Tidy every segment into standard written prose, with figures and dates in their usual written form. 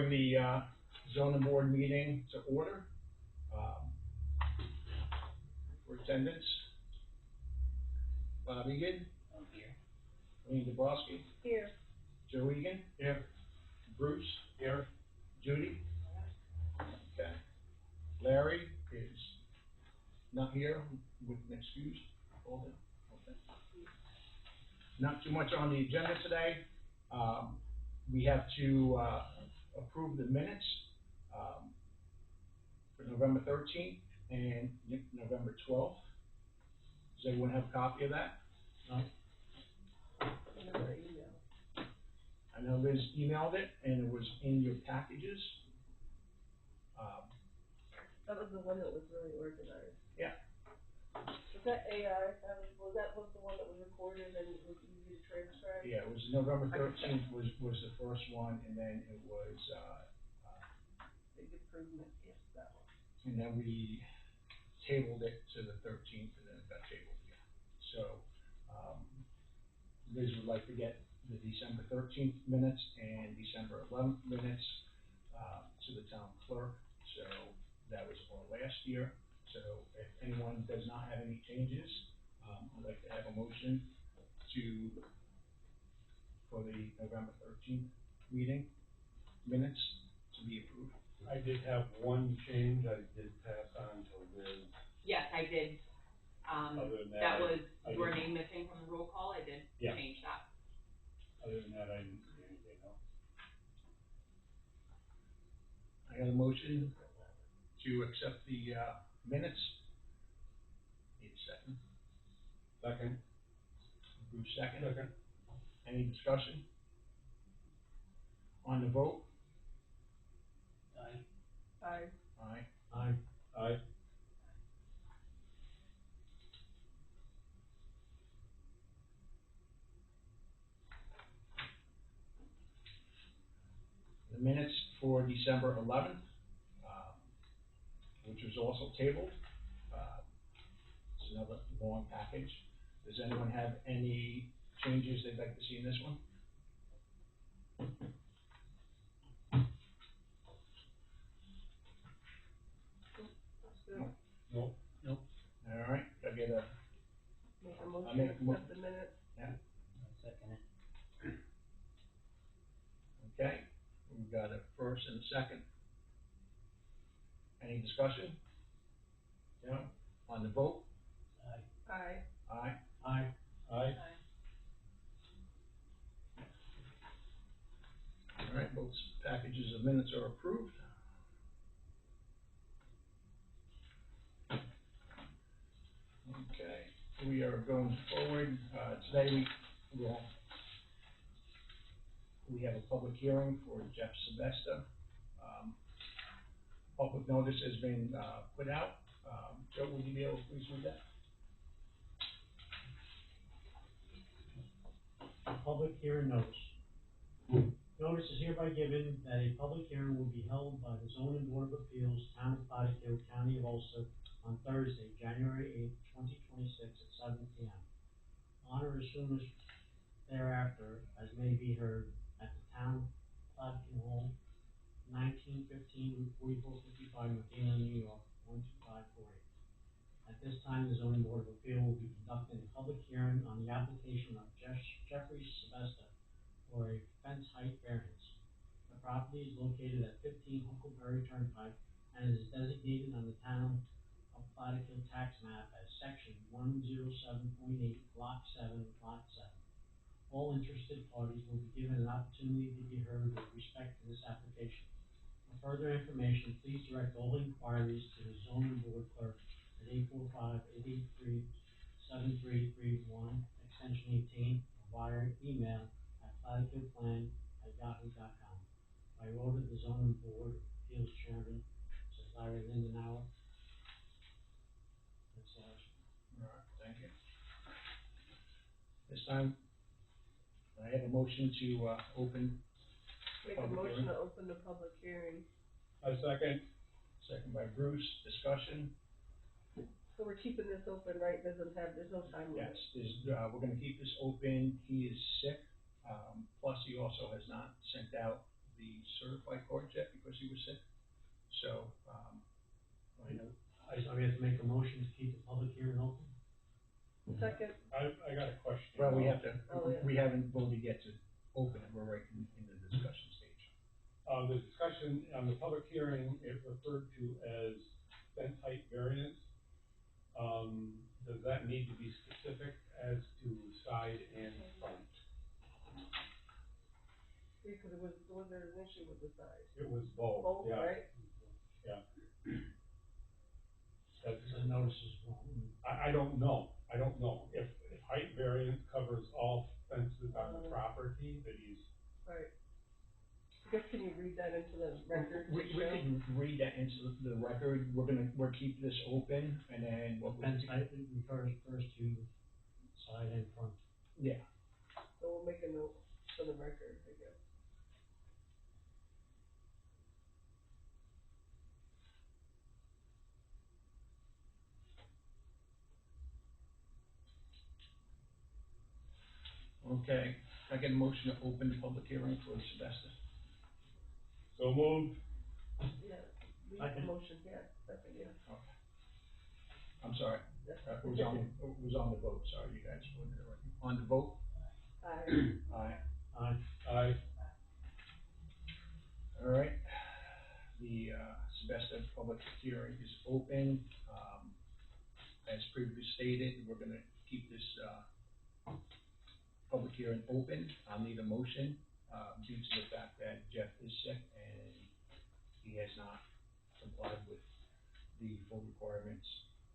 bring the, zoning board meeting to order. For attendance, Bob Egan. I'm here. Wayne Dabrowski. Here. Joe Egan. Here. Bruce. Here. Judy. Okay. Larry is not here with an excuse. Hold it. Okay. Not too much on the agenda today. We have to, approve the minutes, for November 13th and November 12th. Does everyone have a copy of that? No. I know Liz emailed it, and it was in your packages. That was the one that was really organized. Yeah. Was that AI? That was the one that was recorded and it was easy to transcribe? Yeah, it was November 13th was the first one, and then it was, Big improvement, yes, that one. and then we tabled it to the 13th, and then it got tabled again. So, Liz would like to get the December 13th minutes and December 11th minutes, to the town clerk. So that was for last year. So if anyone does not have any changes, I'd like to have a motion for the November 13th meeting minutes to be approved. I did have one change I did pass on to Liz. Yes, I did. Other than That was I your didn't- name missing from the roll call, I did Yeah. change that. Other than that, I didn't see anything else. I got a motion to accept the, minutes. Need a second. Second. Bruce second. Second. Any discussion? On the vote? Aye. Aye. Aye. Aye. Aye. The minutes for December 11th, which was also tabled. It's another long package. Does anyone have any changes they'd like to see in this one? That's good. Nope. Nope. All right, I get a, Make a I motion make to a mo- accept the minutes. Second it. okay, we've got a first and a second. Any discussion? No? On the vote? Aye. Aye. Aye. Aye. Aye. All right, both packages of minutes are approved. Okay, we are going forward. Today we have a public hearing for Jeff Sebesta. Public notice has been, put out. Joe, will you be able to please read that? Public hearing notice. Notice is hereby given that a public hearing will be held by the zoning board of appeals, town of Plattekill, county of Ulster, on Thursday, January 8th, 2026 at 7 p.m. On or as soon as thereafter, as may be heard at the town Plattekill Hall, 1915 Route 4455, Medina, New York, 12548. At this time, the zoning board of appeal will be conducting a public hearing on the application of Jeffrey Sebesta for a fence height variance. The property is located at 15 Huckleberry Turnpike and is designated on the town of Plattekill tax map as section 107.8, lot 7, lot 7. All interested parties will be given an opportunity to be heard with respect to this application. For further information, please direct all inquiries to the zoning board clerk at 845-883-7331, extension 18, or via email at plattekillplan@yahoo.com. By order of the zoning board appeals chairman, says Larry Lindenauer. That's all. All right, thank you. This time, I have a motion to, open. Make a Public motion hearing. to open the public hearing. I second. Second by Bruce, discussion. So we're keeping this open, right? There's no time limit? Yes, we're gonna keep this open. He is sick, plus he also has not sent out the certified cards yet because he was sick. So, I know, So we have to make a motion to keep the public hearing open? Second, I got a question. well, we have to, Oh, yeah. we haven't voted yet to open it, we're right in the discussion stage. The discussion on the public hearing, it referred to as fence height variance. Does that need to be specific as to side and front? because was there an issue with the size? It was both, Both, yeah. right? That's, The notice is wrong. I don't know, if height variance covers all fences on the property that he's, Right. I guess, can you read that into the record? We can read that into the record, we're keep this open, and then what we. Fence height refers to side and front. Yeah, So we'll make a note for the record, I guess. okay, I get a motion to open the public hearing for Sylvester. so moved. Yeah, leave the Second. motion, yeah, second, yeah. I'm sorry, it was on the vote, sorry, you guys, on the vote? Aye. Aye. All right, the, Sylvester public hearing is open, as previously stated, we're gonna keep this, public hearing open, I'll need a motion, due to the fact that Jeff is sick and he has not complied with the full requirements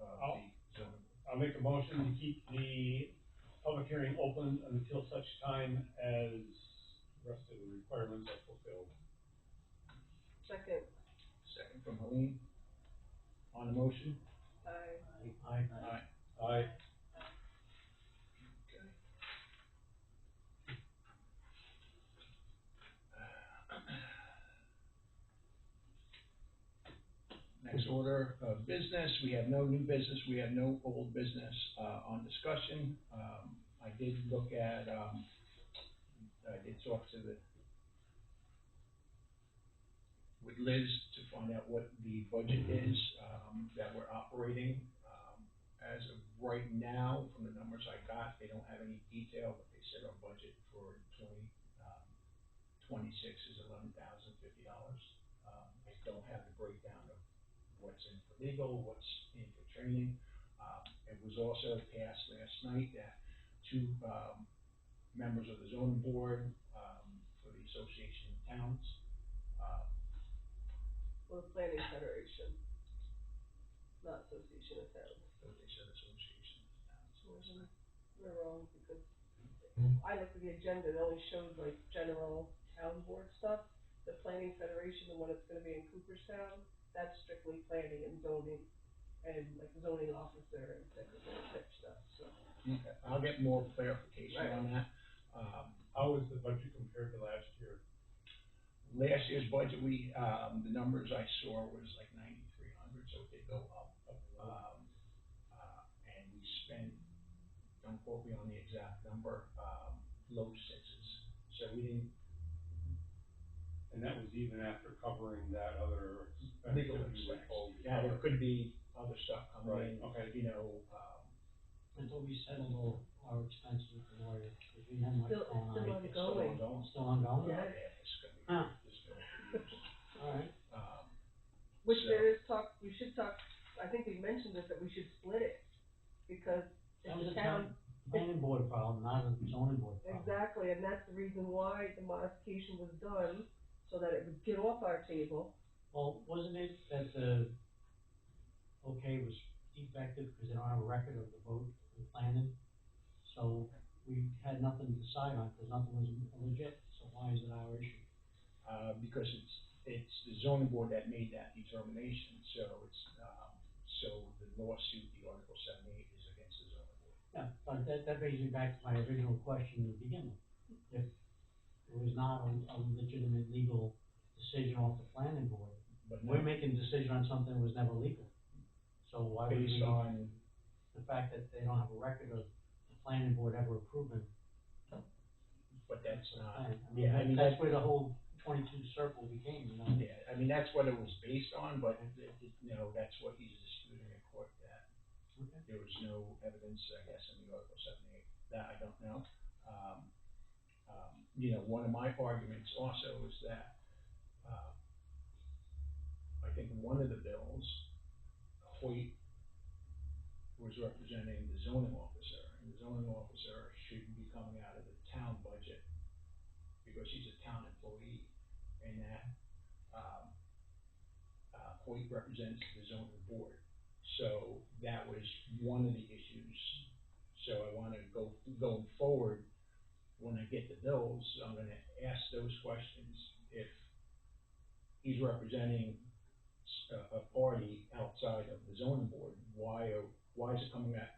of the zoning. I'll make a motion to keep the public hearing open until such time as the rest of the requirements are fulfilled. Second, Second from Helene, on the motion? aye. Aye. Aye. Aye. Next order of business, we have no new business, we have no old business, on discussion. I did look at, I did talk to with Liz to find out what the budget is, that we're operating. As of right now, from the numbers I got, they don't have any detail, but they said our budget for 26 is $11,050. I don't have the breakdown of what's in for legal, what's in for training. It was also passed last night that two, members of the zoning board, for the Association of Towns, Well, the Planning Federation, not Association of Towns. so they said Association of Towns. We're wrong, because I looked at the agenda, it only showed like general town board stuff. The Planning Federation, the one that's gonna be in Cooperstown, that's strictly planning and zoning, and like zoning officer and secretary type stuff, so. Okay, I'll get more clarification on that. How was the budget compared to last year? Last year's budget, the numbers I saw was like 9,300, so it did go up. And we spent, don't quote me on the exact number, low sixes. So we didn't, And that was even after covering that other expense legal that we were expense. told to Yeah, there cover. could be other stuff Right, coming in, okay. you know, Until we settle all our expenses with the lawyer, because we have much Still- going on. still it's still ongoing. ongoing. Still ongoing? Yeah. It's gonna be, Huh. it's gonna be years. All right. Which So- there is talk, we should talk, I think we mentioned it, that we should split it, because That if was the a town, planning board problem, not a zoning board problem. exactly, and that's the reason why the modification was done, so that it would get off our table. Well, wasn't it that the, okay, was defective because they don't have a record of the vote for the planning? So we had nothing to decide on, because nothing was legit, so why is it our issue? Because it's the zoning board that made that determination, so it's, so the lawsuit, the Article 78 is against the zoning board. Yeah, but that brings me back to my original question to begin with. If it was not a legitimate legal decision off the planning board, But we're making a decision on something that was never legal. So why would based we, on, the fact that they don't have a record of the planning board ever approving but that's the not, plan? I yeah, I mean, mean, that's where the whole 22 circle became, you know? Yeah, I mean, that's what it was based on, but, you know, that's what he's disputing in court, that Okay. there was no evidence, I guess, in the Article 78, that I don't know. You know, one of my arguments also is that, I think in one of the bills, Hoyt was representing the zoning officer, and the zoning officer should be coming out of the town budget, because she's a town employee, and that, Hoyt represents the zoning board. So that was one of the issues. So I wanna going forward, when I get the bills, I'm gonna ask those questions. If he's representing a party outside of the zoning board, why is it coming out?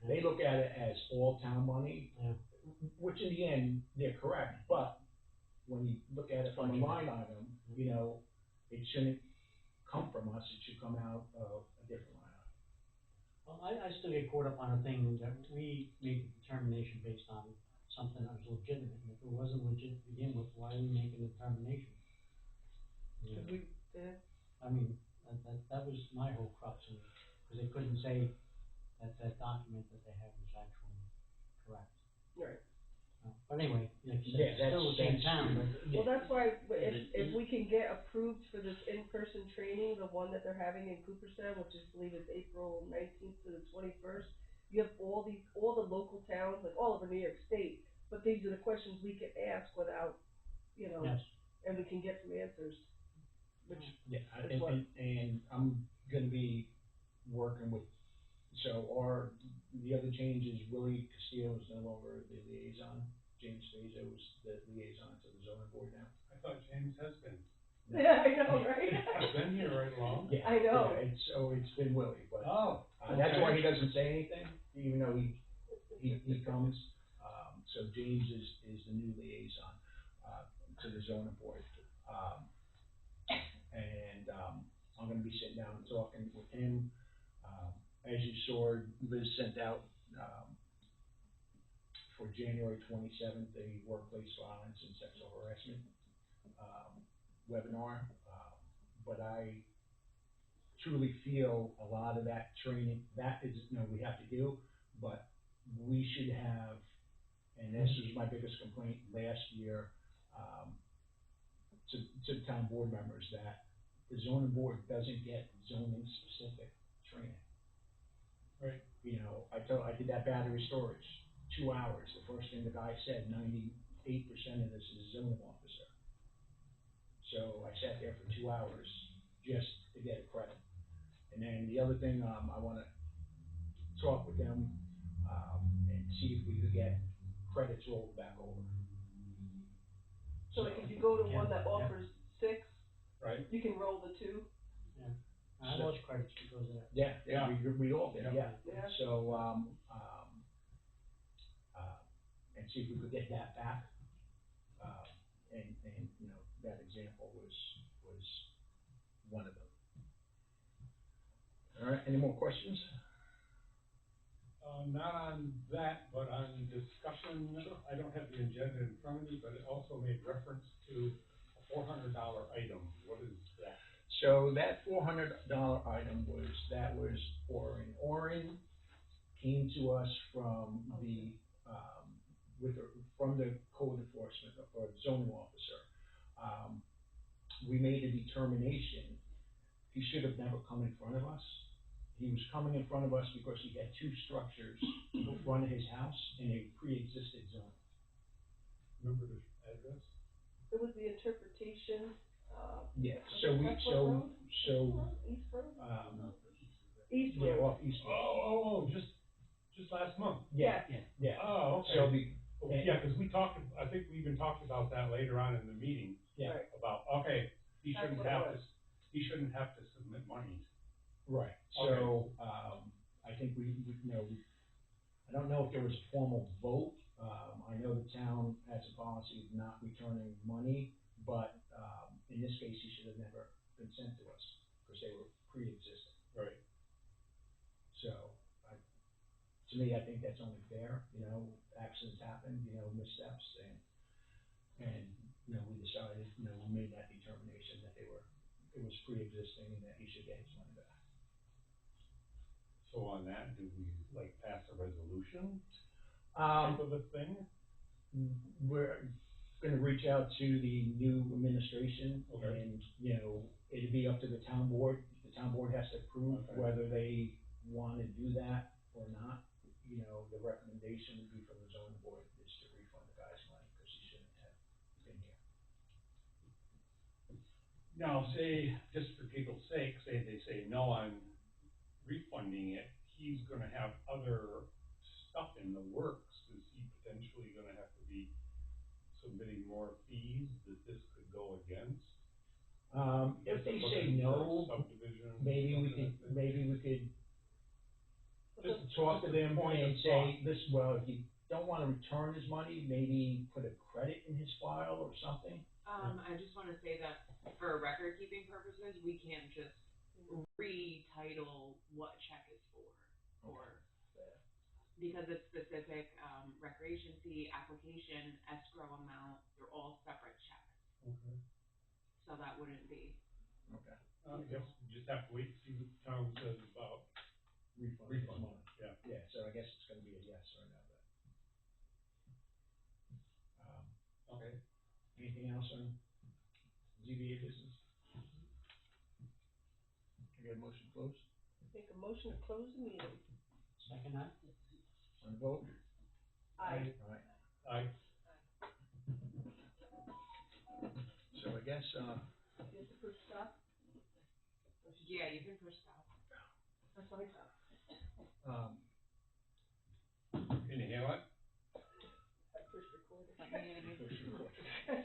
They look at it as all town money, Yeah. which in the end, they're correct, but when you look at it from a line item, you know, it shouldn't come from us, it should come out of a different line item. Well, I still get caught up on a thing that we make a determination based on something that was legitimate, and if it wasn't legit to begin with, why are we making a determination? You know, I mean, that was my whole crux of it, because they couldn't say that document that they had was actually correct. Right. But anyway, like you Yeah, said, it's still the same that's- town, but. Well, that's why, It- if we can get approved for this in-person training, the one that they're having in Cooperstown, which is, I believe is April 19th to the 21st, you have all the local towns, like all over New York State, but these are the questions we can ask without, you know, Yes. and we can get some answers, which, Yeah, That's what- and I'm gonna be working with, so the other change is Willie Castillo is no longer the liaison. James Fazo is the liaison to the zoning board now. I thought James has been. yeah, I know, right? I've been here right along. Yeah, I know. yeah, it's been Willie, but, Oh. that's why he doesn't say anything, even though he comes. So James is the new liaison, to the zoning board. I'm gonna be sitting down and talking with him. As you saw, Liz sent out, for January 27th, a workplace violence and sexual harassment, webinar. But I truly feel a lot of that training, that is, you know, we have to do, but we should have, and this was my biggest complaint last year, to town board members, that the zoning board doesn't get zoning specific training. Right. You know, I did that battery storage, 2 hours, the first thing the guy said, 98% of this is zoning officer. So I sat there for 2 hours just to get a credit. And then the other thing, I wanna talk with them, and see if we could get credits rolled back over. So like if you go to one that Yeah. offers 6, Right. you can roll the 2. I lost credits because of that. Yeah, we all did, yeah. Yeah. So, and see if we could get that back. And, you know, that example was one of them. All right, any more questions? Not on that, but on discussion, I don't have the agenda in front of me, but it also made reference to a $400 item. What is that? So that $400 item was Orin. Orin came to us from the, from the code enforcement or zoning officer. We made a determination, he should have never come in front of us. He was coming in front of us because he had 2 structures in front of his house in a pre-existing zone. Remember the address? It was the interpretation, Yeah, so East Road? East yeah, Road. off East Road. Oh, just last month. Yeah, Yes. yeah. Oh, okay. So the, Oh, yeah, because I think we even talked about that later on in the meeting. Yeah. Right. About, okay, he That's shouldn't what it have was. he shouldn't have to submit money. right, so, I think we, you know, I don't know if there was a formal vote. I know the town has a policy of not returning money, but, in this case, he should have never been sent to us, because they were pre-existing. Right. So, to me, I think that's only fair, you know, accidents happen, you know, missteps, and we decided, we made that determination that it was pre-existing and that he should get his money back. So on that, do we like pass a resolution Um, type of a thing? we're gonna reach out to the new administration Okay. and, it'd be up to the town board. The town board has to approve Okay. whether they wanna do that or not. The recommendation would be from the zoning board is to refund the guy's money because he shouldn't have been here. Now, say, just for people's sake, they say, no, I'm refunding it, he's gonna have other stuff in the works, is he potentially gonna have to be submitting more fees that this could go against? If they Looking say no, for subdivision, maybe we something could But just talk to them Point of and say, this, well, if you don't wanna return his money, maybe put a credit in his file or something. I just wanna say that for record keeping purposes, we can't just retitle what check is for, or, because it's specific, recreation fee, application, escrow amount, they're all separate checks, Okay. so that wouldn't be. Okay. I guess we just have to wait and see what the town says about Refund his refund, money. yeah. Yeah, so I guess it's gonna be a yes or a no then. Okay. Anything else on ZBA business? I get a motion closed, Make a motion to close the meeting. Second that? on the vote? Aye. Alright, Aye. so I guess, You have to push stop? Yeah, you can push stop. That's what I thought. Can you hear it? I pushed record. push record.